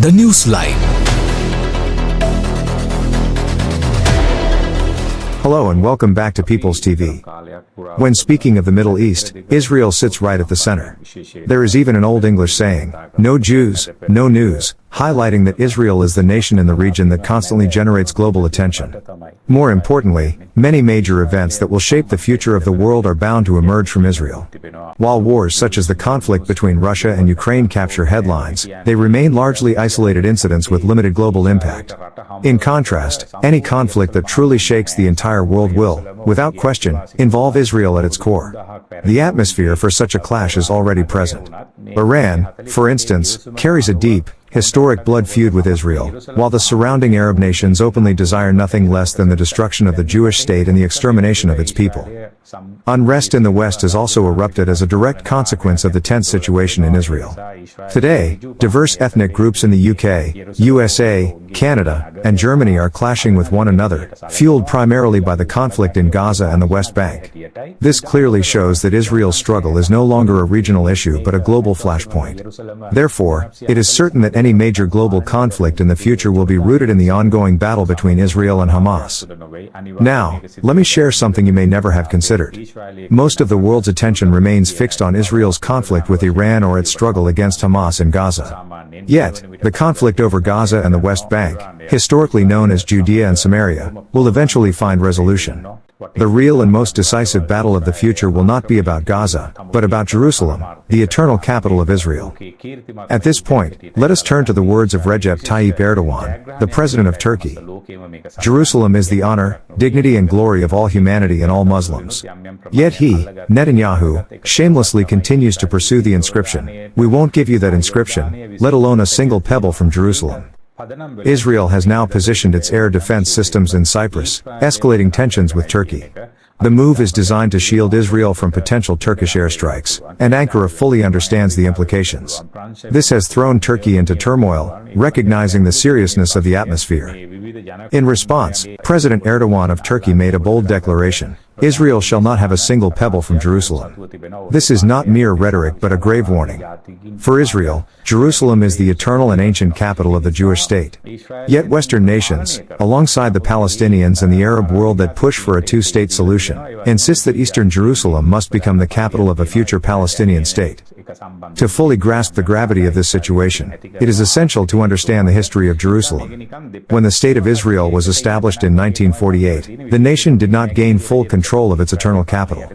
The News Line. Hello and welcome back to People's TV. When speaking of the Middle East, Israel sits right at the center. There is even an Old English saying, "No Jews, no news," highlighting that Israel is the nation in the region that constantly generates global attention. More importantly, many major events that will shape the future of the world are bound to emerge from Israel. While wars such as the conflict between Russia and Ukraine capture headlines, they remain largely isolated incidents with limited global impact. In contrast, any conflict that truly shakes the entire world will, without question, involve Israel at its core. The atmosphere for such a clash is already present. Iran, for instance, carries a deep, historic blood feud with Israel, while the surrounding Arab nations openly desire nothing less than the destruction of the Jewish state and the extermination of its people. Unrest in the West has also erupted as a direct consequence of the tense situation in Israel. Today, diverse ethnic groups in the UK, USA, Canada, and Germany are clashing with one another, fueled primarily by the conflict in Gaza and the West Bank. This clearly shows that Israel's struggle is no longer a regional issue but a global flashpoint. Therefore, it is certain that any major global conflict in the future will be rooted in the ongoing battle between Israel and Hamas. Now, let me share something you may never have considered. Most of the world's attention remains fixed on Israel's conflict with Iran or its struggle against Hamas in Gaza. Yet, the conflict over Gaza and the West Bank, historically known as Judea and Samaria, will eventually find resolution. The real and most decisive battle of the future will not be about Gaza, but about Jerusalem, the eternal capital of Israel. At this point, let us turn to the words of Recep Tayyip Erdoğan, the president of Turkey. Jerusalem is the honor, dignity and glory of all humanity and all Muslims. Yet he, Netanyahu, shamelessly continues to pursue the inscription, "We won't give you that inscription, let alone a single pebble from Jerusalem." Israel has now positioned its air defense systems in Cyprus, escalating tensions with Turkey. The move is designed to shield Israel from potential Turkish airstrikes, and Ankara fully understands the implications. This has thrown Turkey into turmoil, recognizing the seriousness of the atmosphere. In response, President Erdoğan of Turkey made a bold declaration: "Israel shall not have a single pebble from Jerusalem." This is not mere rhetoric but a grave warning. For Israel, Jerusalem is the eternal and ancient capital of the Jewish state. Yet Western nations, alongside the Palestinians and the Arab world that push for a two-state solution, insist that Eastern Jerusalem must become the capital of a future Palestinian state. To fully grasp the gravity of this situation, it is essential to understand the history of Jerusalem. When the State of Israel was established in 1948, the nation did not gain full control of its eternal capital.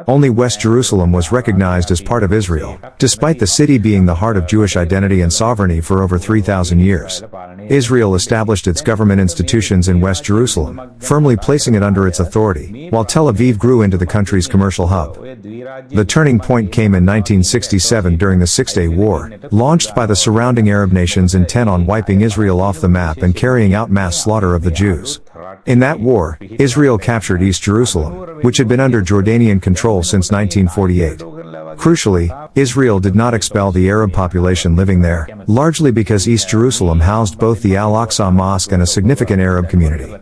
Only West Jerusalem was recognized as part of Israel, despite the city being the heart of Jewish identity and sovereignty for over 3,000 years. Israel established its government institutions in West Jerusalem, firmly placing it under its authority, while Tel Aviv grew into the country's commercial hub. The turning point came in 1967 during the Six-Day War, launched by the surrounding Arab nations intent on wiping Israel off the map and carrying out mass slaughter of the Jews. In that war, Israel captured East Jerusalem, which had been under Jordanian control since 1948. Crucially, Israel did not expel the Arab population living there, largely because East Jerusalem housed both the Al-Aqsa Mosque and a significant Arab community.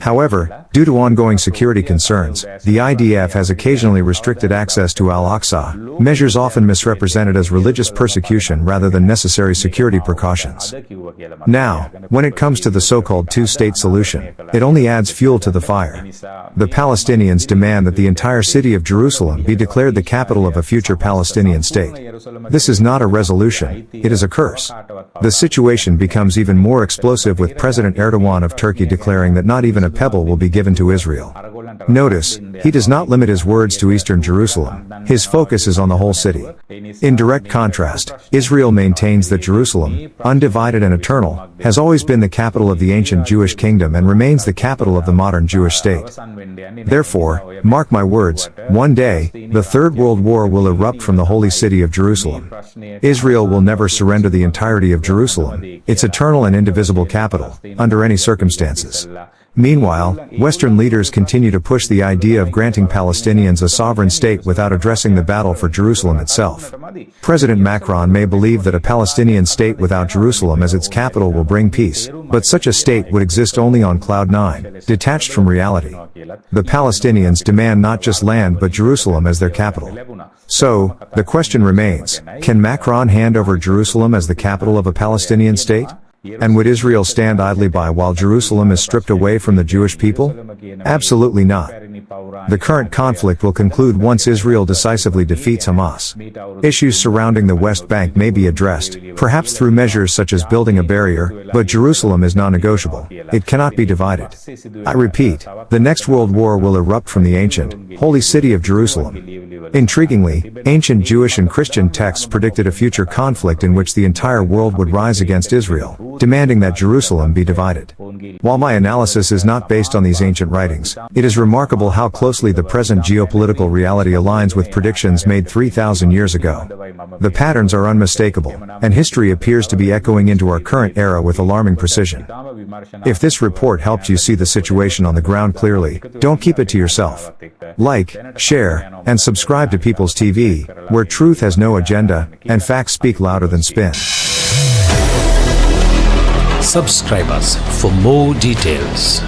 However, due to ongoing security concerns, the IDF has occasionally restricted access to Al-Aqsa, measures often misrepresented as religious persecution rather than necessary security precautions. Now, when it comes to the so-called two-state solution, it only adds fuel to the fire. The Palestinians demand that the entire city of Jerusalem be declared the capital of a future Palestinian state. This is not a resolution, it is a curse. The situation becomes even more explosive with President Erdoğan of Turkey declaring that not even a pebble will be given to Israel. Notice, he does not limit his words to Eastern Jerusalem, his focus is on the whole city. In direct contrast, Israel maintains that Jerusalem, undivided and eternal, has always been the capital of the ancient Jewish kingdom and remains the capital of the modern Jewish state. Therefore, mark my words, one day, the Third World War will erupt from the holy city of Jerusalem. Israel will never surrender the entirety of Jerusalem, its eternal and indivisible capital, under any circumstances. Meanwhile, Western leaders continue to push the idea of granting Palestinians a sovereign state without addressing the battle for Jerusalem itself. President Macron may believe that a Palestinian state without Jerusalem as its capital will bring peace, but such a state would exist only on Cloud 9, detached from reality. The Palestinians demand not just land but Jerusalem as their capital. So, the question remains, can Macron hand over Jerusalem as the capital of a Palestinian state? And would Israel stand idly by while Jerusalem is stripped away from the Jewish people? Absolutely not. The current conflict will conclude once Israel decisively defeats Hamas. Issues surrounding the West Bank may be addressed, perhaps through measures such as building a barrier, but Jerusalem is non-negotiable. It cannot be divided. I repeat, the next world war will erupt from the ancient, holy city of Jerusalem. Intriguingly, ancient Jewish and Christian texts predicted a future conflict in which the entire world would rise against Israel, demanding that Jerusalem be divided. While my analysis is not based on these ancient writings, it is remarkable how closely the present geopolitical reality aligns with predictions made 3,000 years ago. The patterns are unmistakable, and history appears to be echoing into our current era with alarming precision. If this report helped you see the situation on the ground clearly, don't keep it to yourself. Like, share, and subscribe to People's TV, where truth has no agenda, and facts speak louder than spin. Subscribe us for more details.